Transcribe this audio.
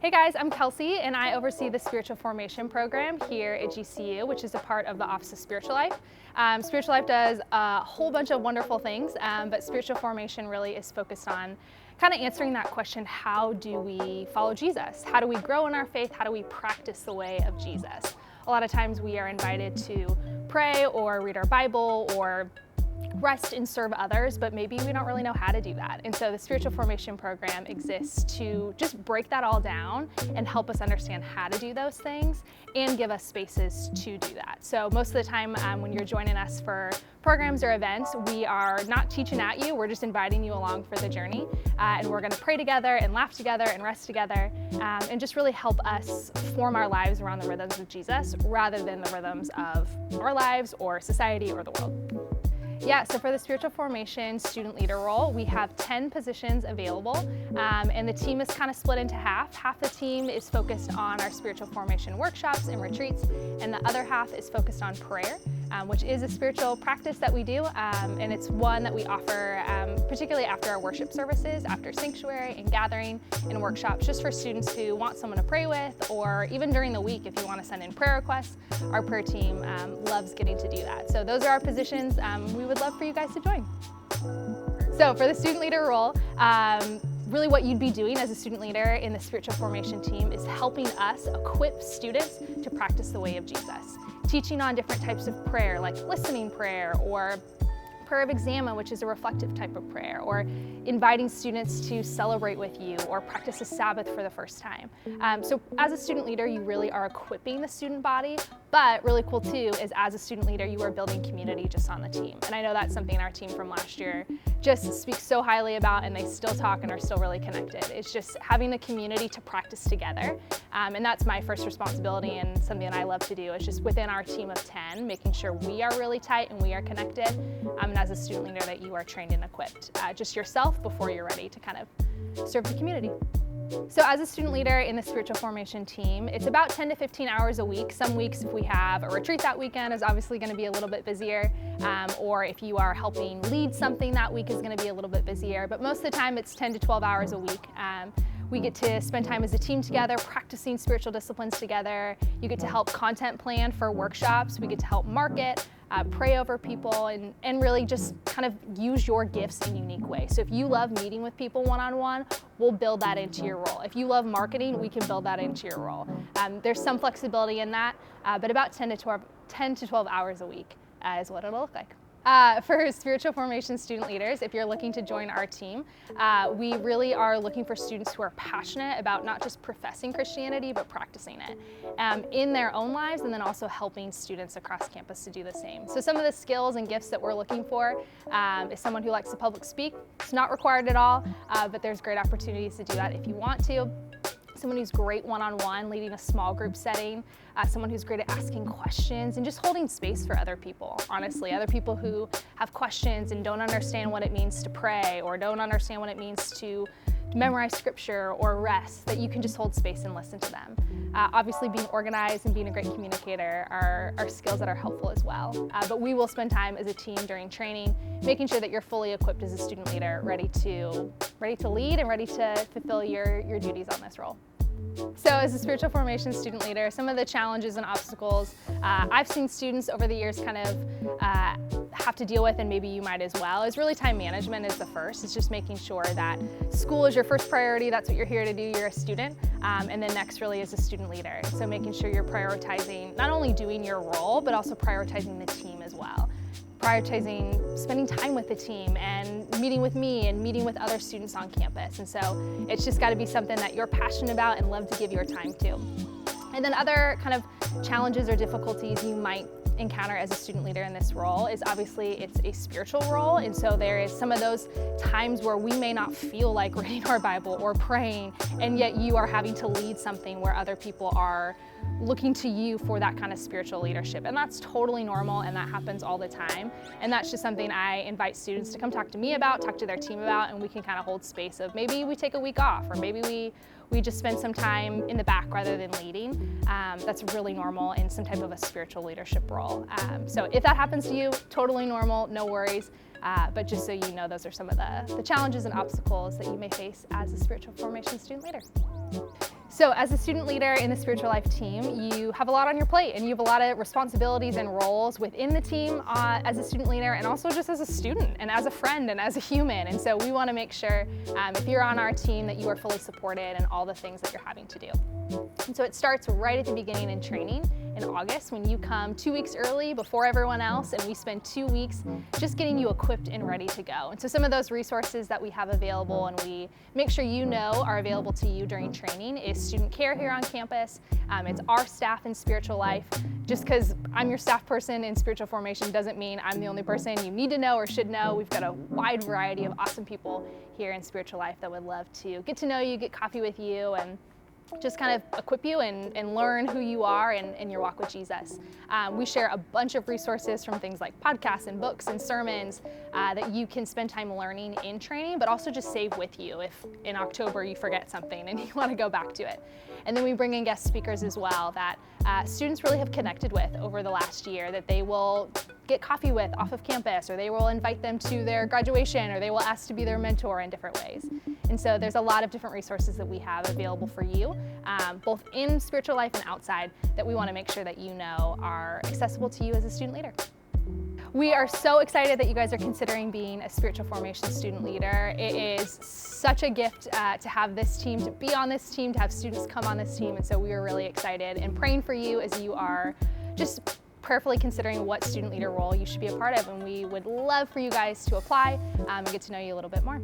Hey guys, I'm Kelsey and I oversee the Spiritual Formation Program here at GCU, which is a part of the Office of Spiritual Life. Spiritual Life does a whole bunch of wonderful things, but Spiritual Formation really is focused on kind of answering that question, how do we follow Jesus? How do we grow in our faith? How do we practice the way of Jesus? A lot of times we are invited to pray or read our Bible or rest and serve others, but maybe we don't really know how to do that. And so the Spiritual Formation Program exists to just break that all down and help us understand how to do those things and give us spaces to do that. So most of the time when you're joining us for programs or events, we are not teaching at you, we're just inviting you along for the journey. And we're gonna pray together and laugh together and rest together and just really help us form our lives around the rhythms of Jesus rather than the rhythms of our lives or society or the world. Yeah, so for the Spiritual Formation student leader role, we have 10 positions available, and the team is kind of split into half. Half the team is focused on our spiritual formation workshops and retreats, and the other half is focused on prayer, which is a spiritual practice that we do, and it's one that we offer particularly after our worship services, after sanctuary and gathering and workshops, just for students who want someone to pray with, or even during the week if you want to send in prayer requests. Our prayer team loves getting to do that. So those are our positions. We would love for you guys to join. So for the student leader role, really what you'd be doing as a student leader in the spiritual formation team is helping us equip students to practice the way of Jesus. Teaching on different types of prayer, like listening prayer or prayer of examen, which is a reflective type of prayer, or inviting students to celebrate with you or practice a Sabbath for the first time. So as a student leader, you really are equipping the student body, but really cool too is as a student leader, you are building community just on the team. And I know that's something our team from last year just speaks so highly about, and they still talk and are still really connected. It's just having the community to practice together. And that's my first responsibility and something that I love to do is just within our team of 10, making sure we are really tight and we are connected. And as a student leader that you are trained and equipped, just yourself before you're ready to kind of serve the community. So as a student leader in the spiritual formation team, it's about 10 to 15 hours a week. Some weeks if we have a retreat that weekend is obviously going to be a little bit busier, or if you are helping lead something that week is going to be a little bit busier, but most of the time it's 10 to 12 hours a week. We get to spend time as a team together, practicing spiritual disciplines together. You get to help content plan for workshops. We get to help market, pray over people, and really just kind of use your gifts in unique ways. So if you love meeting with people one-on-one, we'll build that into your role. If you love marketing, we can build that into your role. There's some flexibility in that, but about 10 to 12 hours a week is what it'll look like. For spiritual formation student leaders, if you're looking to join our team, we really are looking for students who are passionate about not just professing Christianity, but practicing it in their own lives, and then also helping students across campus to do the same. So some of the skills and gifts that we're looking for is someone who likes to public speak. It's not required at all, but there's great opportunities to do that if you want to. Someone who's great one-on-one, leading a small group setting, someone who's great at asking questions and just holding space for other people, honestly. Other people who have questions and don't understand what it means to pray or don't understand what it means to memorize scripture or rest, that you can just hold space and listen to them. Obviously being organized and being a great communicator are skills that are helpful as well. But we will spend time as a team during training, making sure that you're fully equipped as a student leader, ready to lead and ready to fulfill your duties on this role. So as a spiritual formation student leader, some of the challenges and obstacles I've seen students over the years kind of have to deal with, and maybe you might as well, is really time management is the first. It's just making sure that school is your first priority, that's what you're here to do, you're a student, and then next really is a student leader. So making sure you're prioritizing not only doing your role, but also prioritizing the team as well. Prioritizing spending time with the team and meeting with me and meeting with other students on campus. And so it's just got to be something that you're passionate about and love to give your time to. And then other kind of challenges or difficulties you might encounter as a student leader in this role is obviously it's a spiritual role, and so there is some of those times where we may not feel like reading our Bible or praying, and yet you are having to lead something where other people are looking to you for that kind of spiritual leadership. And that's totally normal, and that happens all the time. And that's just something I invite students to come talk to me about, talk to their team about, and we can kind of hold space of maybe we take a week off, or maybe we just spend some time in the back rather than leading. That's really normal in some type of a spiritual leadership role. So if that happens to you, totally normal, no worries. But just so you know, those are some of the challenges and obstacles that you may face as a spiritual formation student leader. So as a student leader in the Spiritual Life team, you have a lot on your plate and you have a lot of responsibilities and roles within the team as a student leader, and also just as a student and as a friend and as a human. And so we want to make sure if you're on our team that you are fully supported in all the things that you're having to do. And so it starts right at the beginning in training in August when you come 2 weeks early before everyone else, and we spend 2 weeks just getting you equipped and ready to go. And so some of those resources that we have available and we make sure you know are available to you during training is student care here on campus. It's our staff in Spiritual Life. Just because I'm your staff person in spiritual formation doesn't mean I'm the only person you need to know or should know. We've got a wide variety of awesome people here in Spiritual Life that would love to get to know you, get coffee with you, and just kind of equip you and learn who you are in your walk with Jesus. We share a bunch of resources from things like podcasts and books and sermons that you can spend time learning in training, but also just save with you if in October you forget something and you want to go back to it. And then we bring in guest speakers as well that students really have connected with over the last year, that they will get coffee with off of campus, or they will invite them to their graduation, or they will ask to be their mentor in different ways. And so there's a lot of different resources that we have available for you, both in Spiritual Life and outside, that we want to make sure that you know are accessible to you as a student leader. We are so excited that you guys are considering being a spiritual formation student leader. It is such a gift to have this team, to be on this team, to have students come on this team, and so we are really excited and praying for you as you are just prayerfully considering what student leader role you should be a part of, and we would love for you guys to apply and get to know you a little bit more.